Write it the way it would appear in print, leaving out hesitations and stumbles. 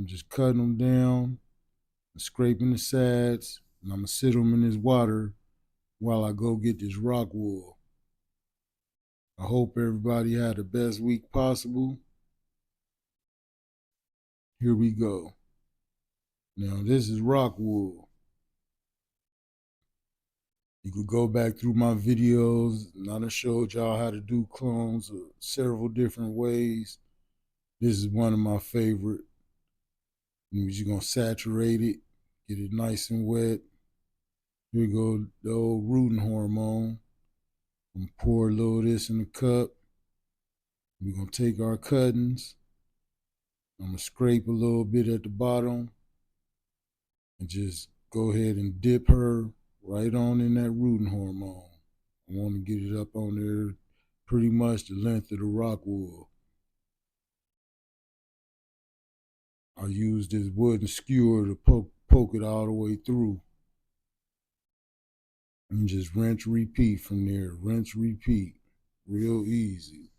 just cutting them down and scraping the sides, and I'm gonna sit them in this water while I go get this Rockwool. I hope everybody had the best week possible. Here we go. Now this is Rockwool. You could go back through my videos, and I done showed y'all how to do clones several different ways. This is one of my favorite. You're just gonna saturate it, get it nice and wet. Here we go, the old rooting hormone. I'm gonna pour a little of this in the cup. We're gonna take our cuttings. I'm gonna scrape a little bit at the bottom and just go ahead and dip her right on in that rooting hormone. I want to get it up on there pretty much the length of the Rockwool. I use this wooden skewer to poke it all the way through. And just rinse, repeat from there. Rinse, repeat. Real easy.